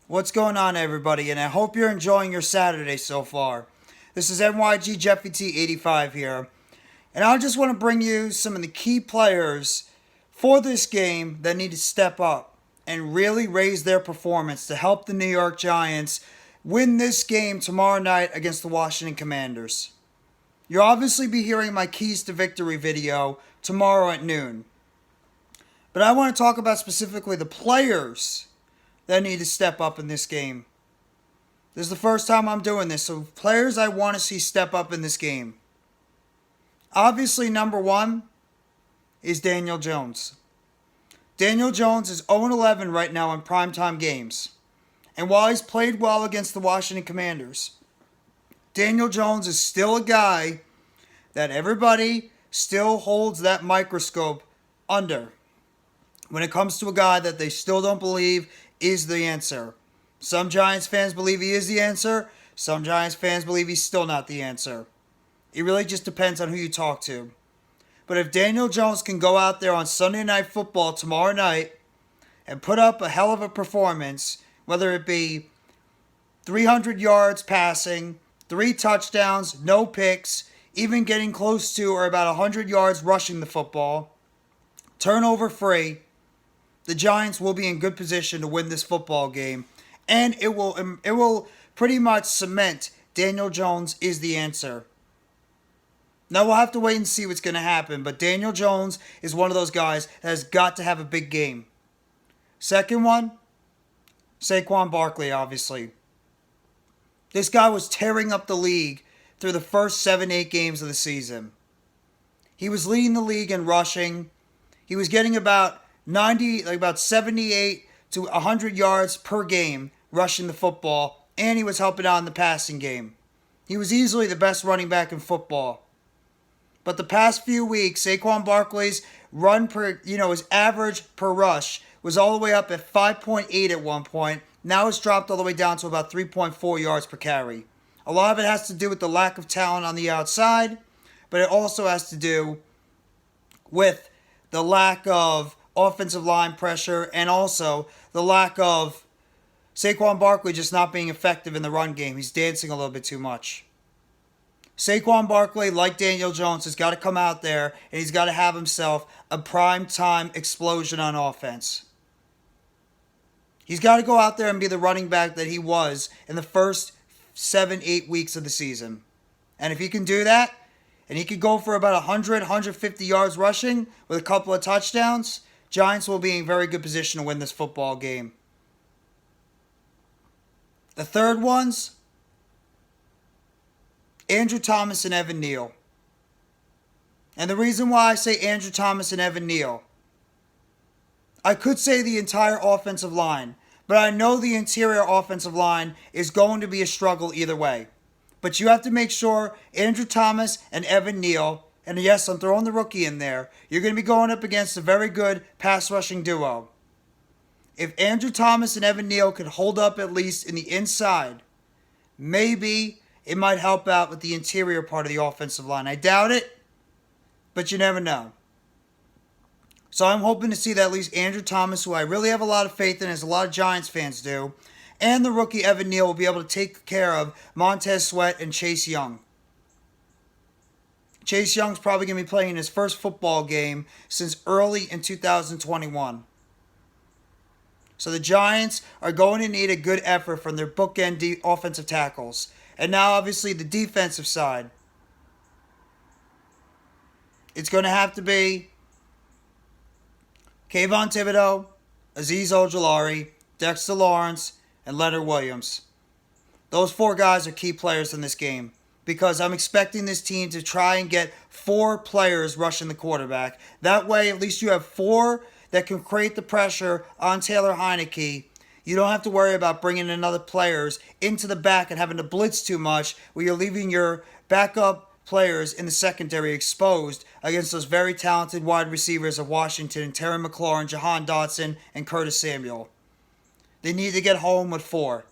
What's going on, everybody? And I hope you're enjoying your Saturday so far. This is NYG Jeffy T 85 here. And I just want to bring you some of the key players for this game that need to step up and really raise their performance to help the New York Giants win this game tomorrow night against the Washington Commanders. You'll obviously be hearing my Keys to Victory video tomorrow at noon. But I want to talk about specifically the players that need to step up in this game. This is the first time I'm doing this, so players I want to see step up in this game. Obviously, number one is Daniel Jones. Daniel Jones is 0-11 right now in primetime games. And while he's played well against the Washington Commanders, Daniel Jones is still a guy that everybody still holds that microscope under when it comes to a guy that they still don't believe is the answer. Some Giants fans believe he is the answer. Some Giants fans believe he's still not the answer. It really just depends on who you talk to. But if Daniel Jones can go out there on Sunday Night Football tomorrow night and put up a hell of a performance, whether it be 300 yards passing, 3 touchdowns, no picks, even getting close to or about 100 yards rushing the football, turnover free, the Giants will be in good position to win this football game. And it will pretty much cement Daniel Jones is the answer. Now we'll have to wait and see what's going to happen. But Daniel Jones is one of those guys that has got to have a big game. Second one, Saquon Barkley, obviously. This guy was tearing up the league through the first 7-8 games of the season. He was leading the league in rushing. He was getting about 78 to 100 yards per game rushing the football, and he was helping out in the passing game. He was easily the best running back in football. But the past few weeks, Saquon Barkley's his average per rush was all the way up at 5.8 at one point. Now it's dropped all the way down to about 3.4 yards per carry. A lot of it has to do with the lack of talent on the outside, but it also has to do with the lack of offensive line pressure and also the lack of Saquon Barkley just not being effective in the run game. He's dancing a little bit too much. Saquon Barkley, like Daniel Jones, has got to come out there and he's got to have himself a prime-time explosion on offense. He's got to go out there and be the running back that he was in the first 7-8 weeks of the season. And if he can do that, and he could go for about 100, 150 yards rushing with a couple of touchdowns, Giants will be in very good position to win this football game. The third one's Andrew Thomas and Evan Neal. And the reason why I say Andrew Thomas and Evan Neal, I could say the entire offensive line, but I know the interior offensive line is going to be a struggle either way. But you have to make sure Andrew Thomas and Evan Neal, and yes, I'm throwing the rookie in there, you're going to be going up against a very good pass rushing duo. If Andrew Thomas and Evan Neal could hold up at least in the inside, maybe it might help out with the interior part of the offensive line. I doubt it, but you never know. So I'm hoping to see that at least Andrew Thomas, who I really have a lot of faith in, as a lot of Giants fans do, and the rookie Evan Neal will be able to take care of Montez Sweat and Chase Young. Chase Young's probably going to be playing his first football game since early in 2021. So the Giants are going to need a good effort from their bookend offensive tackles. And now, obviously, the defensive side. It's going to have to be Kayvon Thibodeaux, Azeez Ojulari, Dexter Lawrence, and Leonard Williams. Those 4 guys are key players in this game because I'm expecting this team to try and get 4 players rushing the quarterback. That way, at least you have 4 that can create the pressure on Taylor Heinicke. You don't have to worry about bringing in other players into the back and having to blitz too much where you're leaving your backup players in the secondary exposed against those very talented wide receivers of Washington, Terry McLaurin, Jahan Dotson, and Curtis Samuel. They need to get home with 4.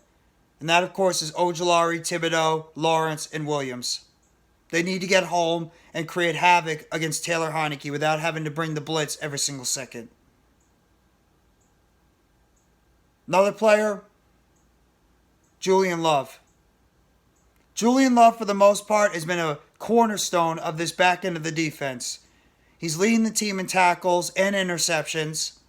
And that, of course, is Ojulari, Thibodeaux, Lawrence, and Williams. They need to get home and create havoc against Taylor Heinicke without having to bring the blitz every single second. Another player Julian Love. Julian Love, for the most part, has been a cornerstone of this back end of the defense. He's leading the team in tackles and interceptions.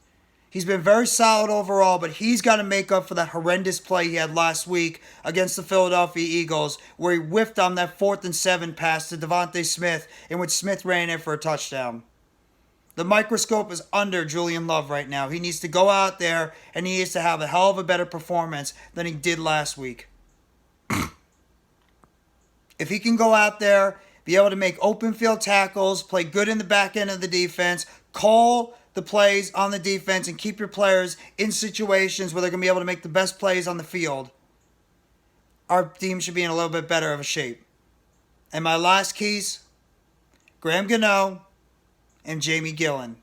He's been very solid overall, but he's got to make up for that horrendous play he had last week against the Philadelphia Eagles, where he whiffed on that 4th and 7 pass to Devontae Smith, in which Smith ran in for a touchdown. The microscope is under Julian Love right now. He needs to go out there and he needs to have a hell of a better performance than he did last week. If he can go out there, be able to make open field tackles, play good in the back end of the defense, call the plays on the defense, and keep your players in situations where they're going to be able to make the best plays on the field, our team should be in a little bit better of a shape. And my last keys, Graham Gano and Jamie Gillan.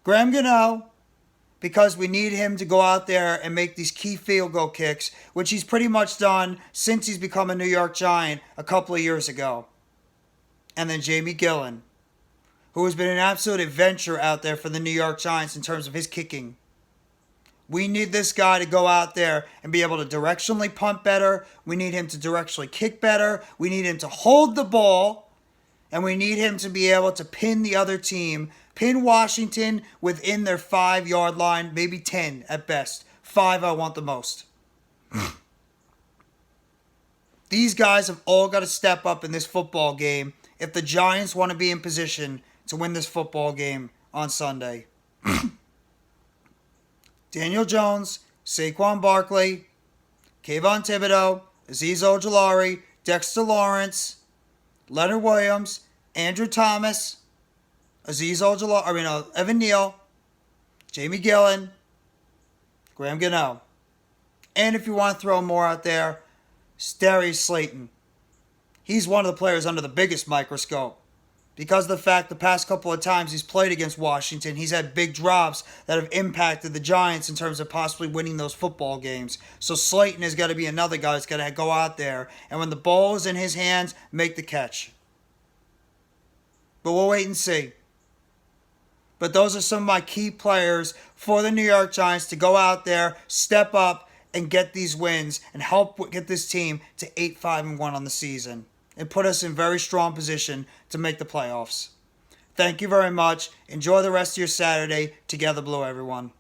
Graham Gano, because we need him to go out there and make these key field goal kicks, which he's pretty much done since he's become a New York Giant a couple of years ago. And then Jamie Gillan, who has been an absolute adventure out there for the New York Giants in terms of his kicking. We need this guy to go out there and be able to directionally punt better. We need him to directionally kick better. We need him to hold the ball. And we need him to be able to pin the other team, pin Washington within their 5-yard line, maybe 10 at best. 5 I want the most. These guys have all got to step up in this football game if the Giants want to be in position to win this football game on Sunday. Daniel Jones, Saquon Barkley, Kayvon Thibodeaux, Azeez Ojulari, Dexter Lawrence, Leonard Williams, Andrew Thomas, Evan Neal, Jamie Gillan, Graham Gano. And if you want to throw more out there, Darius Slayton. He's one of the players under the biggest microscope. Because of the fact the past couple of times he's played against Washington, he's had big drops that have impacted the Giants in terms of possibly winning those football games. So Slayton has got to be another guy that's got to go out there, and when the ball is in his hands, make the catch. But we'll wait and see. But those are some of my key players for the New York Giants to go out there, step up, and get these wins and help get this team to 8-5-1 on the season and put us in very strong position to make the playoffs. Thank you very much. Enjoy the rest of your Saturday. Together Blue, everyone.